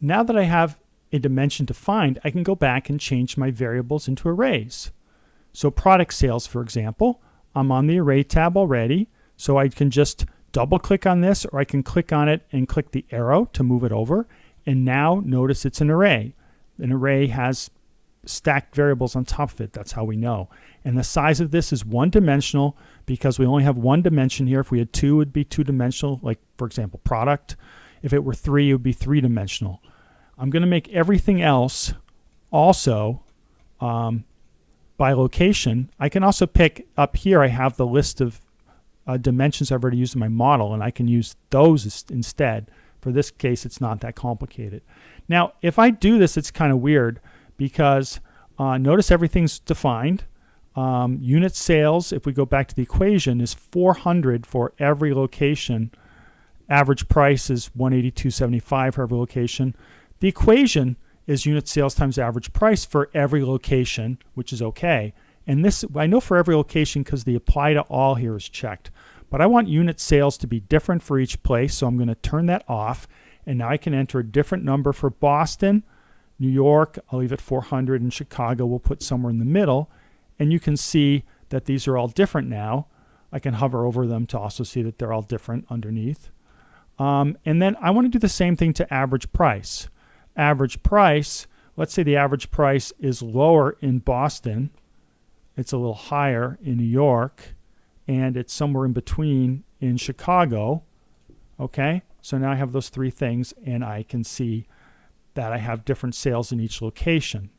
Now that I have a dimension defined, I can go back and change my variables into arrays. So product sales, for example, I'm on the array tab already, so I can just double click on this, or I can click on it and click the arrow to move it over. And now notice it's an array. An array has stacked variables on top of it. That's how we know. And the size of this is one dimensional because we only have one dimension here. If we had two, it would be two dimensional, like for example, product. If it were three, it would be three dimensional. I'm going to make everything else also by location. I can also pick up here, I have the list of dimensions I've already used in my model, and I can use those instead. For this case, it's not that complicated. Now, if I do this, it's kind of weird because notice everything's defined. Unit sales, if we go back to the equation, is 400 for every location. Average price is 182.75 for every location. The equation is unit sales times average price for every location, which is okay. And this, I know for every location because the apply to all here is checked. But I want unit sales to be different for each place, so I'm going to turn that off. And now I can enter a different number for Boston, New York, I'll leave it 400, and Chicago we'll put somewhere in the middle. And you can see that these are all different now. I can hover over them to also see that they're all different underneath. And then I want to do the same thing to average price. Average price, let's say the average price is lower in Boston. It's a little higher in New York, and it's somewhere in between in Chicago. Okay, so now I have those three things, and I can see that I have different sales in each location.